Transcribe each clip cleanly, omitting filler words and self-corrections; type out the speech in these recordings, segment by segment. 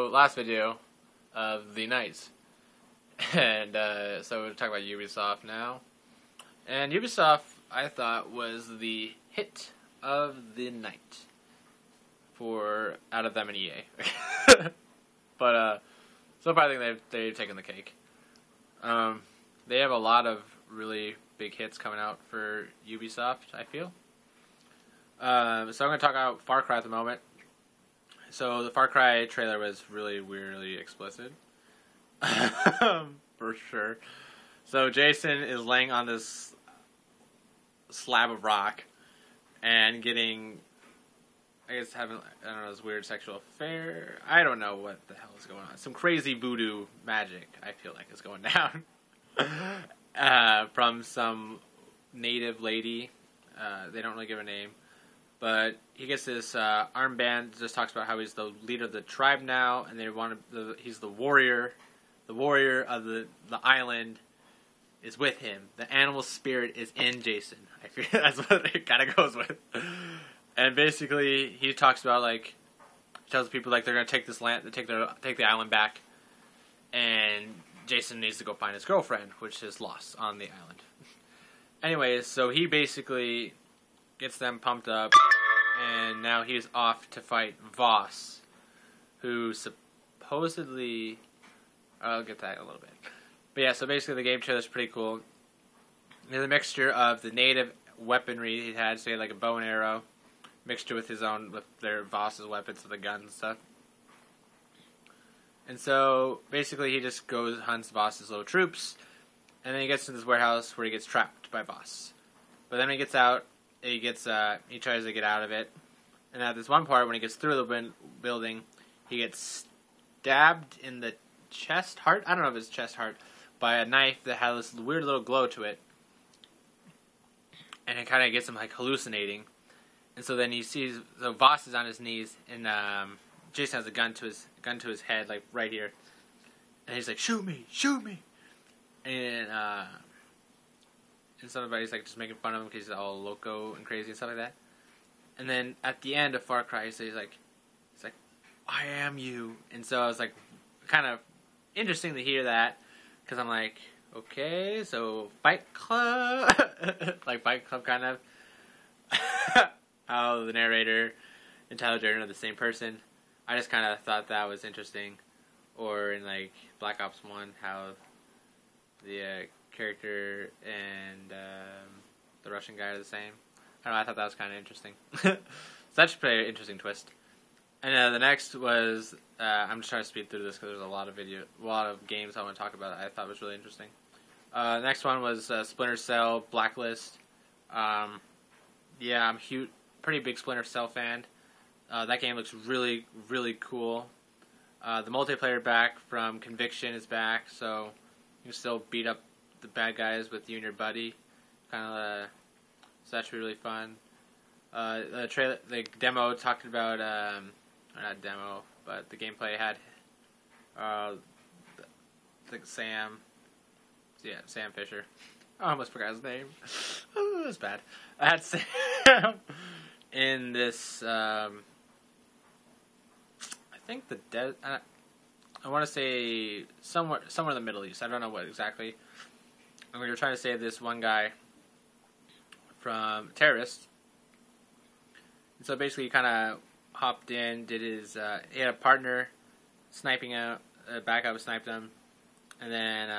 last video of the night, and so we'll talk about Ubisoft now. And Ubisoft, I thought, was the hit of the night for out of them and EA. But so far, I think they've taken the cake. They have a lot of really big hits coming out for Ubisoft, I feel. So I'm going to talk about Far Cry at the moment. So the Far Cry trailer was really weirdly explicit. For sure. So Jason is laying on this slab of rock and getting, I guess, having, I don't know, this weird sexual affair. I don't know what the hell is going on. Some crazy voodoo magic, I feel like, is going down. From some native lady. They don't really give a name. But he gets this armband. Just talks about how he's the leader of the tribe now, and they want to. He's the warrior. The warrior of the island is with him. The animal spirit is in Jason. I feel that's what it kind of goes with. And basically, he talks about tells people they're gonna take this land, take the island back, and Jason needs to go find his girlfriend, which is lost on the island. Anyways, so he basically gets them pumped up, and now he's off to fight Voss, who supposedly... I'll get to that in a little bit. But yeah, so basically the game trailer is pretty cool. There's a mixture of the native weaponry he had, say like a bow and arrow, mixture with their Voss's weapons, so the guns and stuff. And so basically he just hunts Voss's little troops, and then he gets to this warehouse where he gets trapped by Voss. But then when he gets out, he tries to get out of it, and at this one part, when he gets through the building, he gets stabbed in the chest, heart? I don't know if it's chest, heart, by a knife that has this weird little glow to it, and it kind of gets him hallucinating. And so then he sees, so Voss is on his knees, and Jason has a gun to his head, right here, and he's like, "Shoot me, shoot me!" And somebody's just making fun of him because he's all loco and crazy and stuff like that. And then at the end of Far Cry, he's like, "I am you." And so I was kind of interesting to hear that, because I'm like, okay, so Fight Club, Fight Club kind of, how the narrator and Tyler Durden are the same person. I just kind of thought that was interesting. Or in Black Ops 1, how the character and the Russian guy are the same. I don't know, I thought that was kind of interesting. So that's a pretty interesting twist. And the next was, I'm just trying to speed through this because there's a lot of games I want to talk about that I thought was really interesting. The next one was Splinter Cell Blacklist. Yeah, I'm pretty big Splinter Cell fan. That game looks really, really cool. The multiplayer back from Conviction is back, so you can still beat up the bad guys with you and your buddy. So that should be really fun. The demo talked about, not demo, but the gameplay had Sam Fisher. I almost forgot his name. Oh, that's bad. I had Sam in this, I think I want to say somewhere in the Middle East. I don't know what exactly. And we were trying to save this one guy from terrorists. And so basically he kind of hopped in, did his, he had a partner sniping out, backup sniped him, and then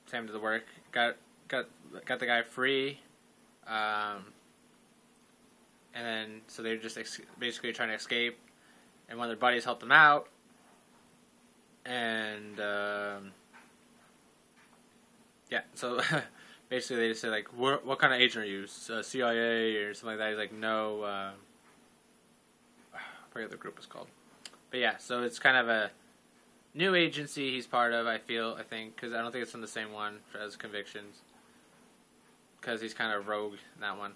Sam did the work, got the guy free, and then so they were just basically trying to escape, and one of their buddies helped them out, and yeah, so basically they just said what kind of agent are you, CIA or something like that. He's like, no, I forget what the group was called, but yeah, so it's kind of a new agency he's part of, I think, because I don't think it's in the same one as Convictions, because he's kind of rogue in that one.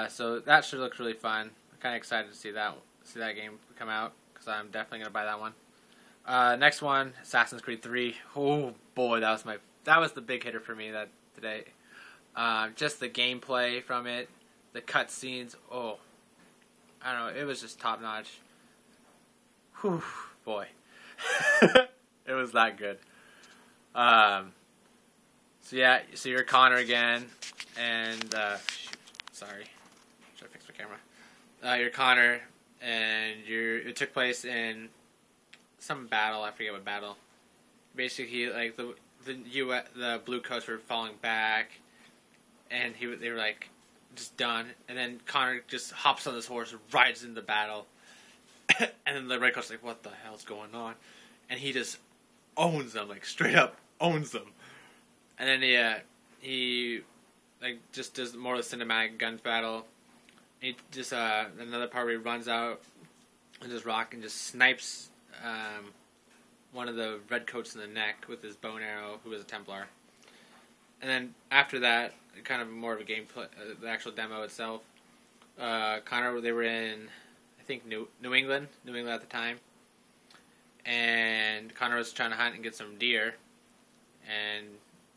So that should look really fun. I'm kind of excited to see that game come out, because I'm definitely going to buy that one. Next one, Assassin's Creed 3. Oh boy, that was the big hitter for me today. Just the gameplay from it, the cutscenes. Oh, I don't know, it was just top notch. Whew, boy. It was that good. So yeah, so you're Connor again, and shoot, sorry, should I fix my camera? You're Connor, and it took place in some battle. I forget what battle. Basically, like the Blue Coats were falling back, and they were like just done. And then Connor just hops on this horse and rides into the battle, and then the Red Coat's like, "What the hell's going on?" And he just owns them, like straight up owns them. And then he like just does more of the cinematic guns battle. He just another part where he runs out and just rock and just snipes one of the Redcoats in the neck with his bow and arrow, who was a Templar. And then after that, kind of more of a gameplay, the actual demo itself. Connor, they were in, I think New England at the time, and Connor was trying to hunt and get some deer, and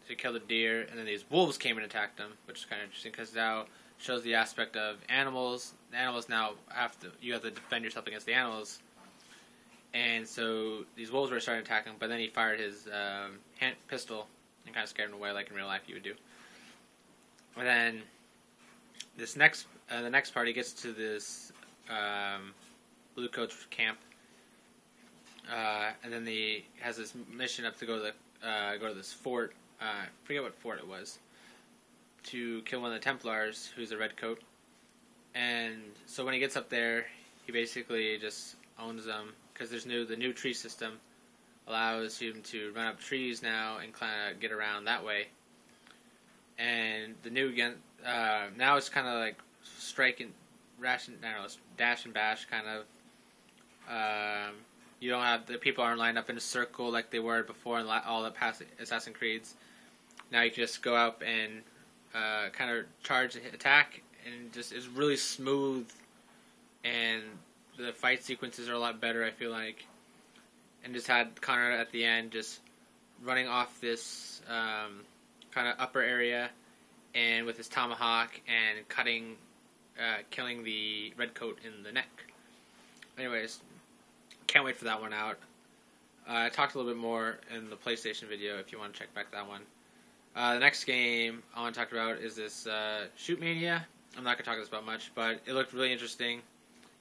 to kill the deer, and then these wolves came and attacked them, which is kind of interesting because now shows the aspect of animals. The animals now you have to defend yourself against the animals. And so these wolves were starting to attack him, but then he fired his hand pistol and kind of scared him away, like in real life you would do. And then the next part, he gets to this Blue Coats camp, and then he has this mission up to go to this fort. I forget what fort it was, to kill one of the Templars, who's a Redcoat. And so when he gets up there, he basically just owns them. Because the new tree system allows him to run up trees now and kind of get around that way. And the new now it's kind of like dash and bash kind of. You don't have the people aren't lined up in a circle like they were before in all the past Assassin's Creeds. Now you can just go up and kind of charge and attack, and just it's really smooth and. The fight sequences are a lot better, I feel like. And just had Connor at the end just running off this kind of upper area and with his tomahawk and killing the Redcoat in the neck. Anyways, can't wait for that one out. I talked a little bit more in the PlayStation video if you want to check back that one. The next game I want to talk about is this Shoot Mania. I'm not going to talk this about much, but it looked really interesting.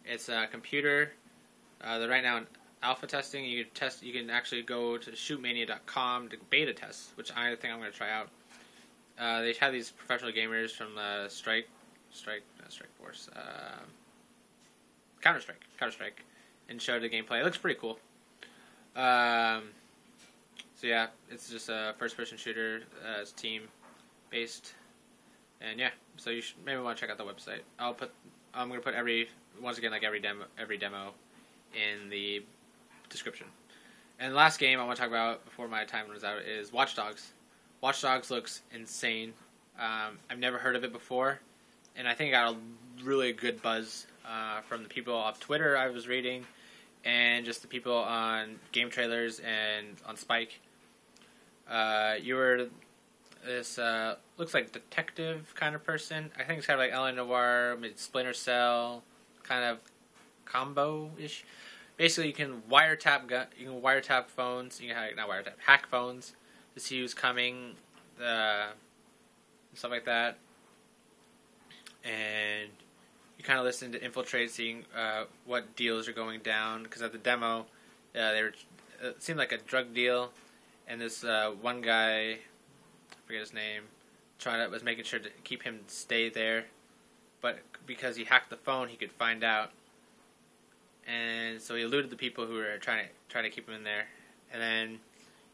It's a computer. They're right now in alpha testing. You can actually go to shootmania.com to beta test, which I think I'm going to try out. They have these professional gamers from Counter-Strike, and showed the gameplay. It looks pretty cool. So yeah, it's just a first-person shooter. It's team-based, and yeah. So you should maybe want to check out the website. I'm going to put every demo in the description. And the last game I want to talk about before my time runs out is Watch Dogs. Watch Dogs looks insane. I've never heard of it before, and I think it got a really good buzz from the people off Twitter I was reading, and just the people on game trailers and on Spike. You were this looks like detective kind of person. I think it's kind of like L.A. Noire, Splinter Cell, kind of combo-ish. Basically, you can wiretap phones. You can hack phones to see who's coming, stuff like that. And you kind of listen to infiltrate, seeing what deals are going down. Because at the demo, it seemed like a drug deal, and this one guy, I forget his name, was making sure to keep him stay there. But because he hacked the phone, he could find out. And so he eluded the people who were trying to keep him in there. And then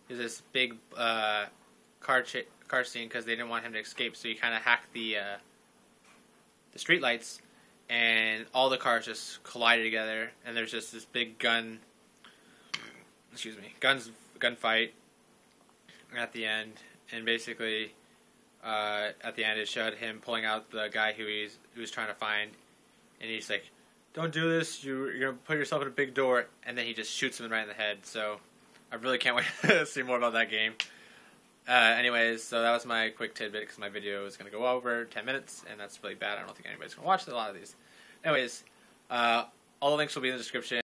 there's this big car scene because they didn't want him to escape. So he kind of hacked the street lights, and all the cars just collided together. And there's just this big gunfight at the end. And basically, at the end, it showed him pulling out the guy who he was trying to find, and he's like, "Don't do this. You're gonna put yourself in a big door." And then he just shoots him right in the head. So I really can't wait to see more about that game. Anyways, so that was my quick tidbit because my video is gonna go over 10 minutes, and that's really bad. I don't think anybody's gonna watch a lot of these. Anyways, all the links will be in the description.